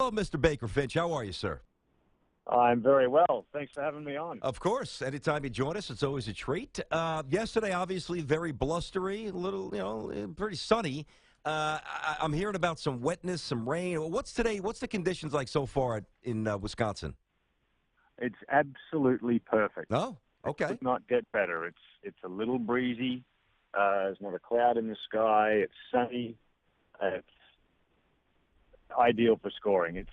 Hello, Mr. Baker-Finch. How are you, sir? I'm very well. Thanks for having me on. Of course. Anytime you join us, it's always a treat. Yesterday, obviously, very blustery, a little, pretty sunny. I'm hearing about some wetness, some rain. What's today? What's the conditions like so far in Wisconsin? It's absolutely perfect. Oh, It okay. could not get better. It's a little breezy. There's not a cloud in the sky. It's sunny. It's ideal for scoring. It's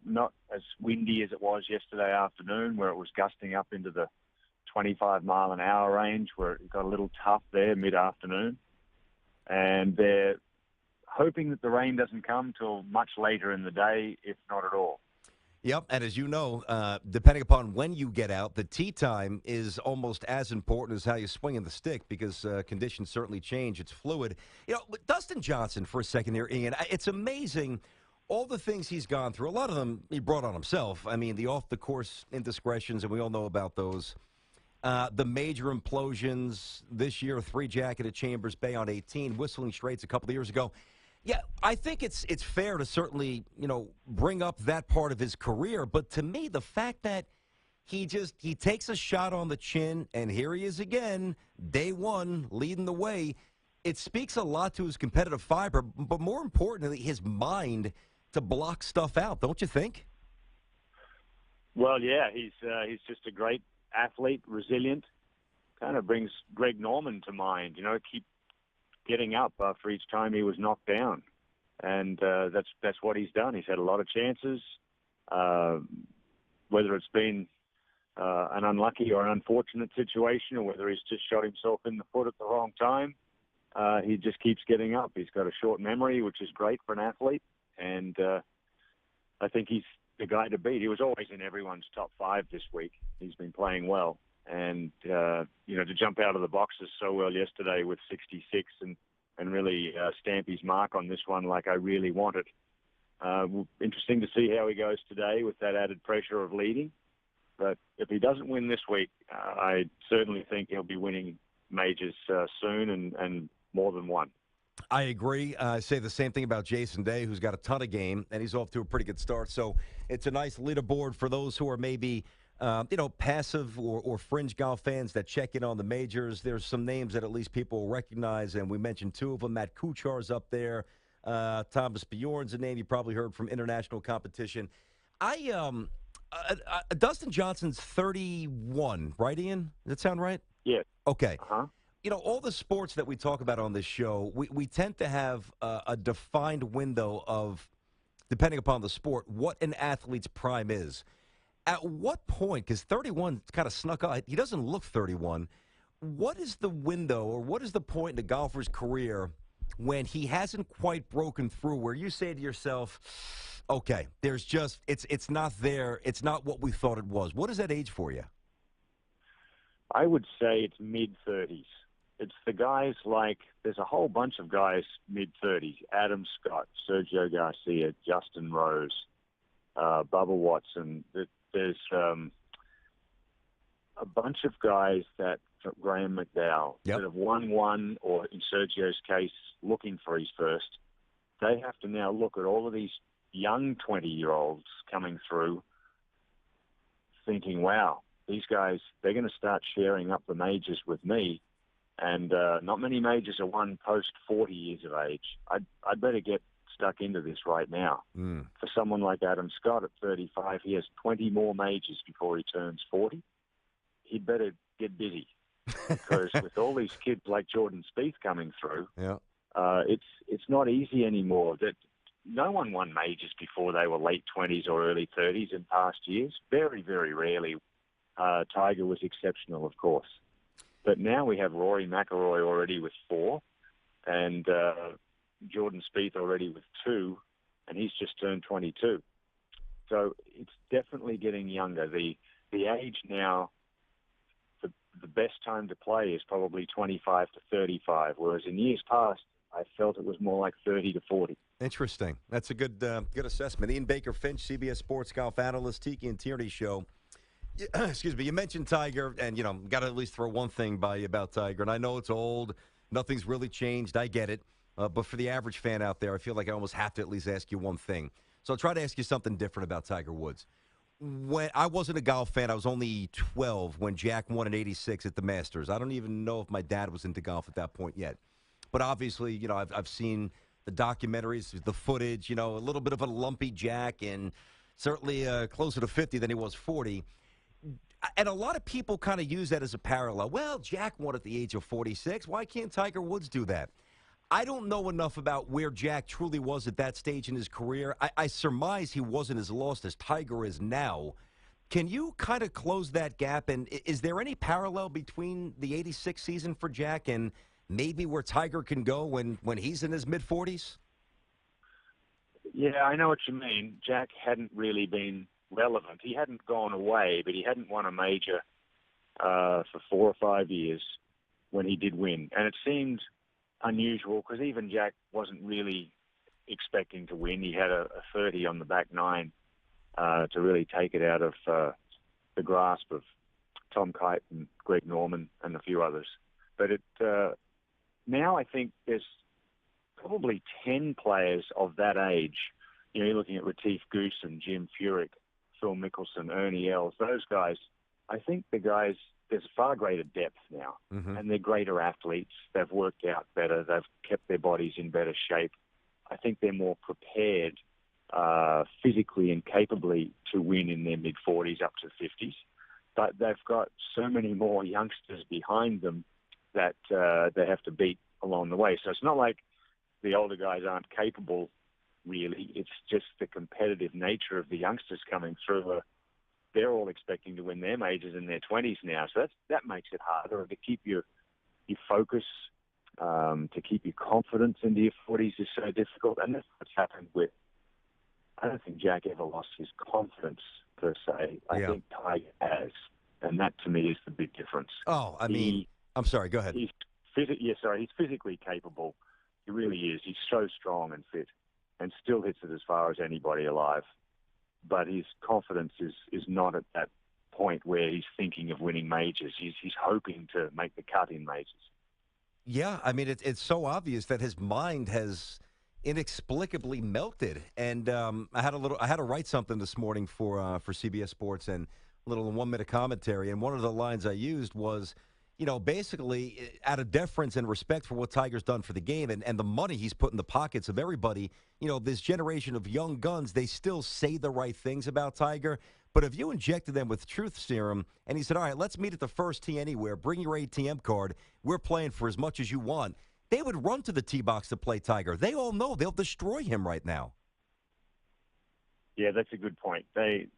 not as windy as it was yesterday afternoon, where it was gusting up into the 25-mile-an-hour range, where it got a little tough there mid-afternoon. And they're hoping that the rain doesn't come till much later in the day, if not at all. Yep, and as you know, depending upon when you get out, the tee time is almost as important as how you swing in the stick because conditions certainly change. It's fluid. But Dustin Johnson, for a second here, Ian, it's amazing all the things he's gone through. A lot of them he brought on himself. I mean, the off-the-course indiscretions, and we all know about those. The major implosions this year, 3-jacket at Chambers Bay on 18, Whistling Straits a couple of years ago. Yeah, I think it's fair to certainly, bring up that part of his career. But to me, the fact that he takes a shot on the chin, and here he is again, day one, leading the way, it speaks a lot to his competitive fiber, but more importantly, his mind to block stuff out, don't you think? Well, yeah, he's just a great athlete, resilient. Kind of brings Greg Norman to mind. Keep getting up after each time he was knocked down, and that's what he's done. He's had a lot of chances, whether it's been an unlucky or an unfortunate situation, or whether he's just shot himself in the foot at the wrong time. He just keeps getting up. He's got a short memory, which is great for an athlete, and I think he's the guy to beat. He was always in everyone's top 5 this week. He's been playing well. And, to jump out of the boxes so well yesterday with 66 and really stamp his mark on this one like I really want it. Interesting to see how he goes today with that added pressure of leading. But if he doesn't win this week, I certainly think he'll be winning majors soon and more than one. I agree. I say the same thing about Jason Day, who's got a ton of game, and he's off to a pretty good start. So it's a nice leaderboard for those who are maybe passive or fringe golf fans that check in on the majors. There's some names that at least people will recognize, and we mentioned 2 of them. Matt Kuchar's up there. Thomas Bjorn's a name you probably heard from international competition. Dustin Johnson's 31, right, Ian? Does that sound right? Yeah. Okay. Uh-huh. All the sports that we talk about on this show, we tend to have a defined window of, depending upon the sport, what an athlete's prime is. At what point, because 31 kind of snuck out, he doesn't look 31, what is the window or what is the point in a golfer's career when he hasn't quite broken through where you say to yourself, okay, there's just, it's not there, it's not what we thought it was. What is that age for you? I would say it's mid-30s. It's the guys there's a whole bunch of guys mid-30s, Adam Scott, Sergio Garcia, Justin Rose, Bubba Watson. There's a bunch of guys Graham McDowell, that have won one, or in Sergio's case, looking for his first. They have to now look at all of these young 20-year-olds coming through thinking, wow, these guys, they're going to start sharing up the majors with me. And not many majors are won post 40 years of age. I'd better get stuck into this right now. For someone like Adam Scott at 35, he has 20 more majors before he turns 40. He'd better get busy because with all these kids like Jordan Spieth coming through, it's not easy anymore. That no one won majors before they were late 20s or early 30s in past years. Very, very rarely. Tiger was exceptional, of course. But now we have Rory McIlroy already with 4, and Jordan Spieth already with 2, and he's just turned 22. So it's definitely getting younger. The age now, the best time to play is probably 25 to 35, whereas in years past, I felt it was more like 30 to 40. Interesting. That's a good assessment. Ian Baker-Finch, CBS Sports Golf Analyst, Tiki and Tierney Show. Excuse me. You mentioned Tiger, and, got to at least throw one thing by you about Tiger. And I know it's old. Nothing's really changed. I get it. But for the average fan out there, I feel like I almost have to at least ask you one thing. So I'll try to ask you something different about Tiger Woods. When I wasn't a golf fan, I was only 12 when Jack won in '86 at the Masters. I don't even know if my dad was into golf at that point yet. But obviously, I've seen the documentaries, the footage, a little bit of a lumpy Jack and certainly closer to 50 than he was 40. And a lot of people kind of use that as a parallel. Well, Jack won at the age of 46. Why can't Tiger Woods do that? I don't know enough about where Jack truly was at that stage in his career. I surmise he wasn't as lost as Tiger is now. Can you kind of close that gap? And is there any parallel between the '86 season for Jack and maybe where Tiger can go when he's in his mid-40s? Yeah, I know what you mean. Jack hadn't really been relevant. He hadn't gone away, but he hadn't won a major for 4 or 5 years when he did win. And it seemed unusual because even Jack wasn't really expecting to win. He had a 30 on the back nine to really take it out of the grasp of Tom Kite and Greg Norman and a few others. But now I think there's probably 10 players of that age. You're looking at Retief Goosen, Jim Furyk, Phil Mickelson, Ernie Els. Those guys, I think there's far greater depth now, and they're greater athletes. They've worked out better. They've kept their bodies in better shape. I think they're more prepared physically and capably to win in their mid-40s up to 50s. But they've got so many more youngsters behind them that they have to beat along the way. So it's not like the older guys aren't capable, really. It's just the competitive nature of the youngsters coming through. They're all expecting to win their majors in their 20s now. So that makes it harder. To keep your focus, to keep your confidence into your 40s is so difficult. And that's what's happened with, I don't think Jack ever lost his confidence, per se. I think Tiger has. And that, to me, is the big difference. Oh, I'm sorry. Go ahead. He's physically capable. He really is. He's so strong and fit and still hits it as far as anybody alive. But his confidence is not at that point where he's thinking of winning majors. He's hoping to make the cut in majors. Yeah, it's so obvious that his mind has inexplicably melted. And I had to write something this morning for CBS Sports and a little 1-minute commentary. And one of the lines I used was, basically out of deference and respect for what Tiger's done for the game and the money he's put in the pockets of everybody, this generation of young guns, they still say the right things about Tiger. But if you injected them with truth serum and he said, all right, let's meet at the first tee anywhere, bring your ATM card, we're playing for as much as you want, they would run to the tee box to play Tiger. They all know they'll destroy him right now. Yeah, that's a good point. A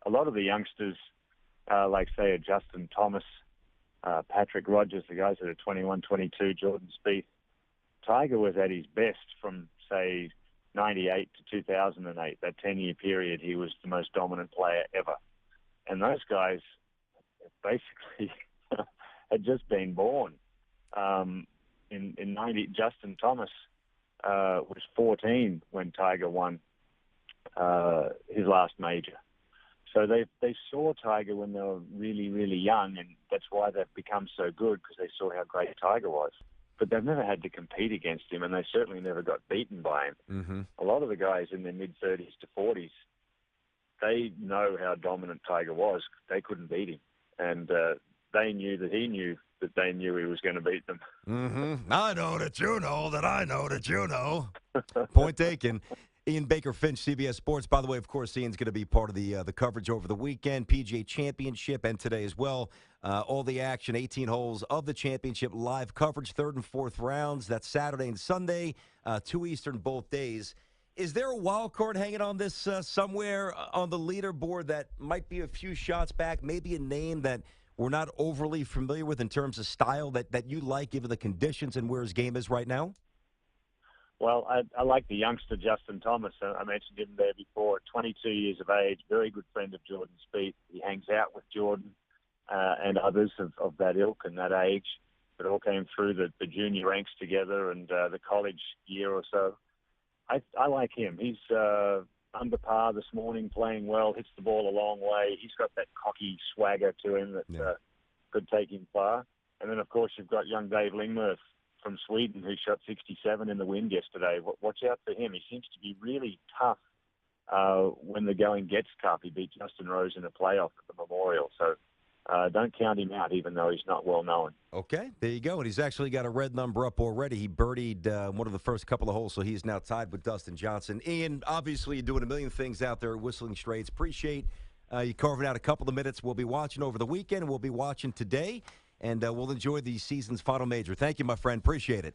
lot of the youngsters, like, say, Justin Thomas, Patrick Rogers, the guys that are 21, 22, Jordan Spieth. Tiger was at his best from, say, 98 to 2008. That 10-year period, he was the most dominant player ever. And those guys basically had just been born. In 90, Justin Thomas was 14 when Tiger won his last major. So they saw Tiger when they were really, really young, and that's why they've become so good, because they saw how great Tiger was. But they've never had to compete against him, and they certainly never got beaten by him. A lot of the guys in their mid-30s to 40s, they know how dominant Tiger was. They couldn't beat him, and they knew that he knew that they knew he was going to beat them. I know that you know that I know that you know. Point taken. Ian Baker-Finch, CBS Sports. By the way, of course, Ian's going to be part of the coverage over the weekend, PGA Championship, and today as well. All the action, 18 holes of the championship, live coverage, third and fourth rounds. That's Saturday and Sunday, 2 Eastern both days. Is there a wild card hanging on this somewhere on the leaderboard that might be a few shots back, maybe a name that we're not overly familiar with in terms of style that you like, given the conditions and where his game is right now? Well, I like the youngster Justin Thomas. I mentioned him there before. 22 years of age, very good friend of Jordan Spieth. He hangs out with Jordan and others of that ilk and that age. It all came through the junior ranks together and the college year or so. I like him. He's under par this morning, playing well, hits the ball a long way. He's got that cocky swagger to him that could take him far. And then, of course, you've got young Dave Lingmerth from Sweden, who shot 67 in the wind yesterday. Watch out for him. He seems to be really tough when the going gets tough. He beat Justin Rose in a playoff at the Memorial. So don't count him out, even though he's not well known. Okay, there you go. And he's actually got a red number up already. He birdied one of the first couple of holes, so he's now tied with Dustin Johnson. Ian, obviously you're doing a million things out there at Whistling Straits. Appreciate you carving out a couple of minutes. We'll be watching over the weekend. We'll be watching today, and we'll enjoy the season's final major. Thank you, my friend. Appreciate it.